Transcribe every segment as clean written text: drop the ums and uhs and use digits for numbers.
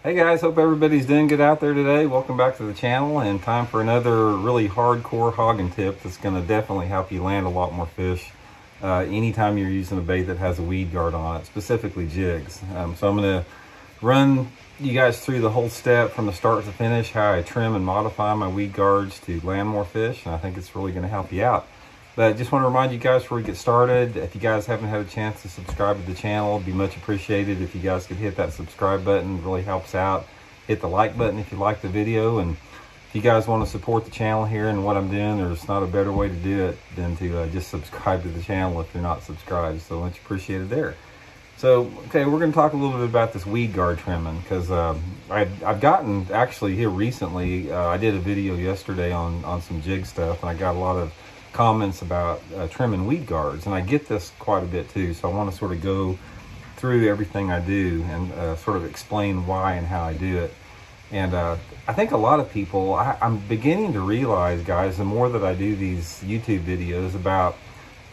Hey guys, hope everybody's doing good out there today. Welcome back to the channel, and time for another really hardcore hogging tip that's going to definitely help you land a lot more fish anytime you're using a bait that has a weed guard on it, specifically jigs. So I'm going to run you guys through the whole step from the start to finish, how I trim and modify my weed guards to land more fish, and I think it's really going to help you out. But I just want to remind you guys before we get started, if you guys haven't had a chance to subscribe to the channel, it'd be much appreciated if you guys could hit that subscribe button. It really helps out. Hit the like button if you like the video, and if you guys want to support the channel here and what I'm doing, there's not a better way to do it than to just subscribe to the channel if you're not subscribed. So much appreciated there. So, okay, we're going to talk a little bit about this weed guard trimming, because I've gotten, actually here recently, I did a video yesterday on some jig stuff, and I got a lot of comments about trimming weed guards, and I get this quite a bit too, so I want to sort of go through everything I do and sort of explain why and how I do it. And I think a lot of people, I'm beginning to realize, guys, the more that I do these YouTube videos, about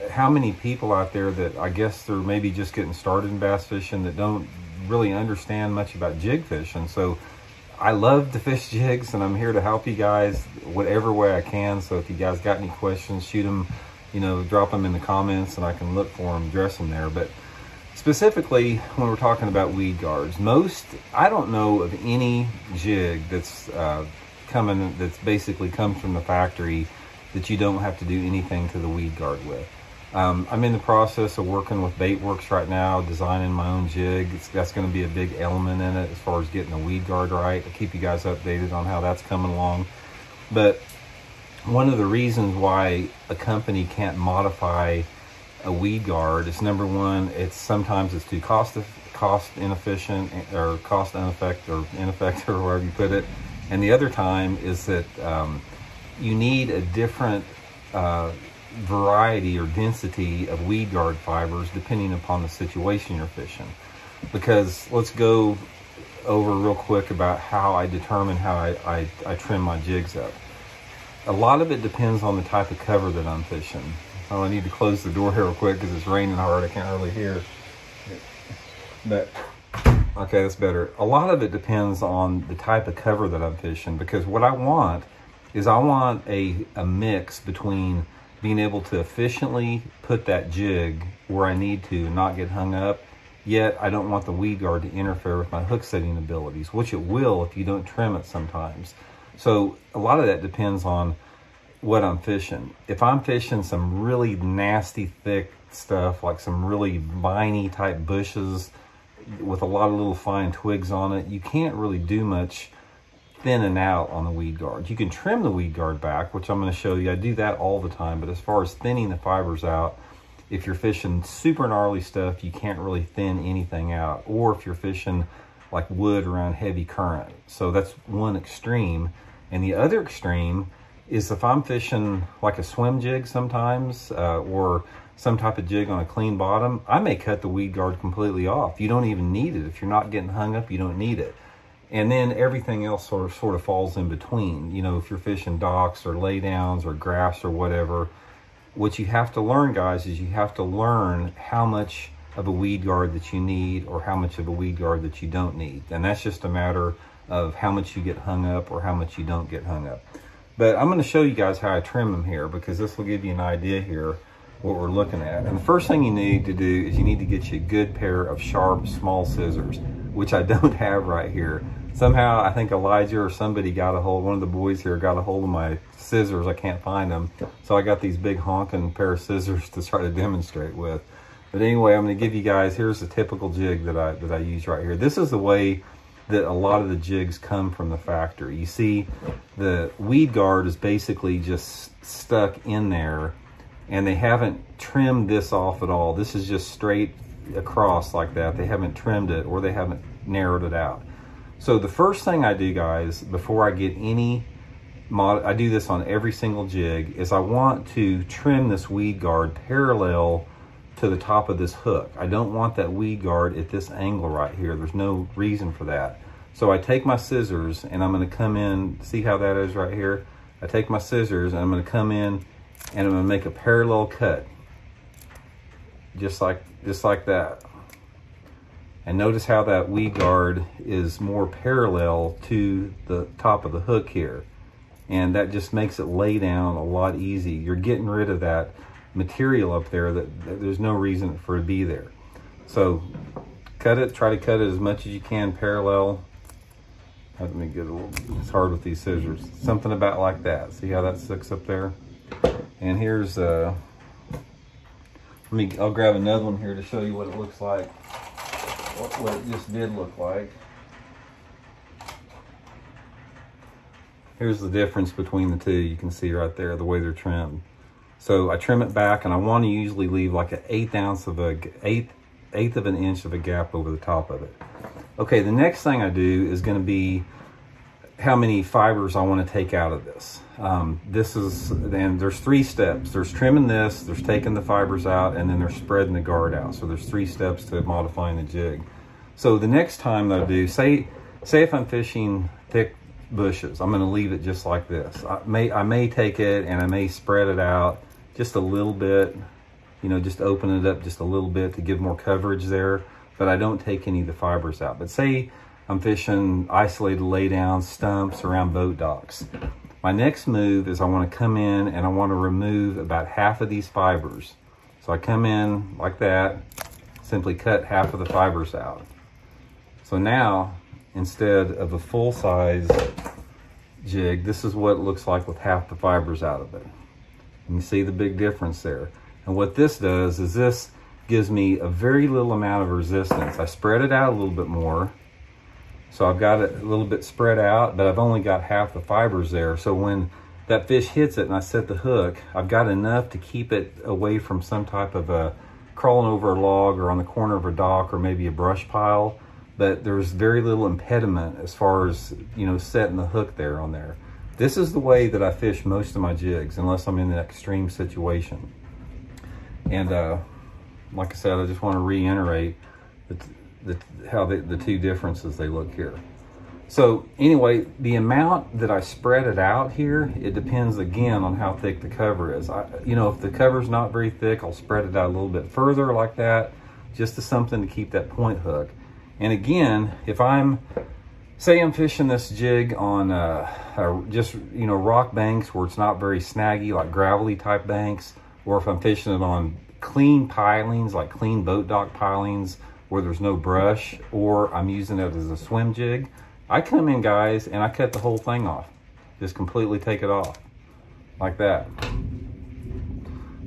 how many people out there that I guess they're maybe just getting started in bass fishing that don't really understand much about jig fishing. So I love to fish jigs, and I'm here to help you guys whatever way I can. So if you guys got any questions, shoot them, drop them in the comments, and I can look for them, address them there. But specifically, when we're talking about weed guards, I don't know of any jig that's that's basically come from the factory that you don't have to do anything to the weed guard with. I'm in the process of working with Baitworks right now, designing my own jig. That's going to be a big element in it as far as getting the weed guard right. I'll keep you guys updated on how that's coming along. But one of the reasons why a company can't modify a weed guard is, number one, sometimes it's too cost inefficient, or cost ineffective, or ineffective, or wherever you put it. And the other time is that you need a different variety or density of weed guard fibers depending upon the situation you're fishing. Because let's go over real quick about how I determine how I trim my jigs up. A lot of it depends on the type of cover that I'm fishing. Oh, I need to close the door here real quick because it's raining hard. I can't really hear. But okay, that's better. A lot of it depends on the type of cover that I'm fishing, because what I want is a mix between being able to efficiently put that jig where I need to and not get hung up, yet I don't want the weed guard to interfere with my hook setting abilities, which it will if you don't trim it sometimes. So a lot of that depends on what I'm fishing. If I'm fishing some really nasty thick stuff, like some really viney type bushes with a lot of little fine twigs on it, you can't really do much thinning out on the weed guard. You can trim the weed guard back, which I'm going to show you. I do that all the time, but as far as thinning the fibers out, if you're fishing super gnarly stuff, you can't really thin anything out, or if you're fishing like wood around heavy current. So that's one extreme. And the other extreme is if I'm fishing like a swim jig sometimes, or some type of jig on a clean bottom, I may cut the weed guard completely off. You don't even need it. If you're not getting hung up, you don't need it. And then everything else sort of falls in between. If you're fishing docks or laydowns or grass or whatever, what you have to learn, guys, is you have to learn how much of a weed guard that you need, or how much of a weed guard that you don't need. And that's just a matter of how much you get hung up or how much you don't get hung up. But I'm going to show you guys how I trim them here, because this will give you an idea here what we're looking at. And the first thing you need to do is you need to get you a good pair of sharp small scissors, which I don't have right here. Somehow I think Elijah or somebody got a hold, one of the boys here got a hold of my scissors. I can't find them, so I got these big honking pair of scissors to try to demonstrate with. But anyway, I'm going to give you guys, here's the typical jig that I use right here. This is the way that a lot of the jigs come from the factory. You see, the weed guard is basically just stuck in there, and they haven't trimmed this off at all. This is just straight across like that. They haven't trimmed it, or they haven't narrowed it out. So the first thing I do, guys, before I get any I do this on every single jig, is I want to trim this weed guard parallel to the top of this hook. I don't want that weed guard at this angle right here. There's no reason for that. So I take my scissors, and I'm going to come in, see how that is right here? I take my scissors, and I'm going to come in, and I'm going to make a parallel cut, just like that. And notice how that weed guard is more parallel to the top of the hook here. And that just makes it lay down a lot easier. You're getting rid of that material up there that there's no reason for it to be there. So cut it, try to cut it as much as you can parallel. Let me get a little, it's hard with these scissors. Something about like that. See how that sticks up there? And here's, I'll grab another one here to show you what it looks like. What it just did look like. Here's the difference between the two. You can see right there the way they're trimmed. So I trim it back, and I want to usually leave like an eighth of an inch of a gap over the top of it. Okay, the next thing I do is going to be how many fibers I want to take out of this. And there's 3 steps. There's trimming this, there's taking the fibers out, and then there's spreading the guard out. So there's 3 steps to modifying the jig. So the next time that I do, say if I'm fishing thick bushes, I'm going to leave it just like this. I may take it and I may spread it out just a little bit, you know, just open it up just a little bit to give more coverage there, but I don't take any of the fibers out. But say I'm fishing isolated laydown stumps around boat docks. My next move is I want to come in and I want to remove about half of these fibers. So I come in like that, simply cut half of the fibers out. So now, instead of a full-size jig, this is what it looks like with half the fibers out of it. And you see the big difference there. And what this does is this gives me a very little amount of resistance. I spread it out a little bit more. So I've got it a little bit spread out, but I've only got half the fibers there. So when that fish hits it and I set the hook, I've got enough to keep it away from some type of a crawling over a log or on the corner of a dock or maybe a brush pile. But there's very little impediment as far as, you know, setting the hook there on there. This is the way that I fish most of my jigs, unless I'm in an extreme situation. And like I said, I just want to reiterate how the 2 differences they look here. So anyway, the amount that I spread it out here, it depends again on how thick the cover is. You know, if the cover's not very thick, I'll spread it out a little bit further like that, just to something to keep that point hook. And again, if say I'm fishing this jig on just, you know, rock banks where it's not very snaggy, like gravelly type banks, or if I'm fishing it on clean pilings, like clean boat dock pilings where there's no brush, or I'm using it as a swim jig, I come in, guys, and I cut the whole thing off. Just completely take it off like that.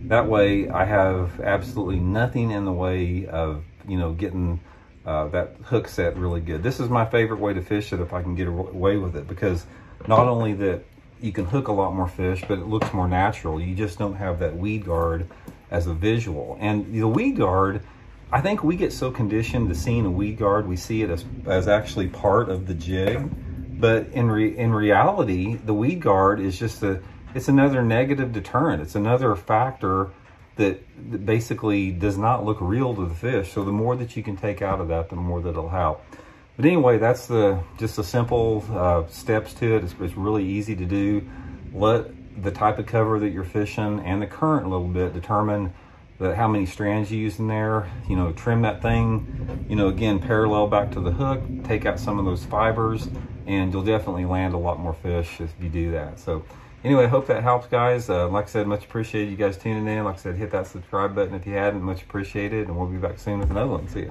That way I have absolutely nothing in the way of, you know, getting that hook set really good. This is my favorite way to fish it if I can get away with it, because not only that you can hook a lot more fish, but it looks more natural. You just don't have that weed guard as a visual. And the weed guard, I think we get so conditioned to seeing a weed guard, we see it as actually part of the jig. But in reality, the weed guard is just it's another negative deterrent. It's another factor that basically does not look real to the fish. So the more that you can take out of that, the more that it'll help. But anyway, that's just the simple steps to it. It's really easy to do. Let the type of cover that you're fishing and the current a little bit determine how many strands you use in there. You know, trim that thing, you know, again, parallel back to the hook, take out some of those fibers, and you'll definitely land a lot more fish if you do that. So anyway, I hope that helps, guys. Like I said, much appreciated you guys tuning in. Like I said, hit that subscribe button if you hadn't. Much appreciated, and we'll be back soon with another one. See ya.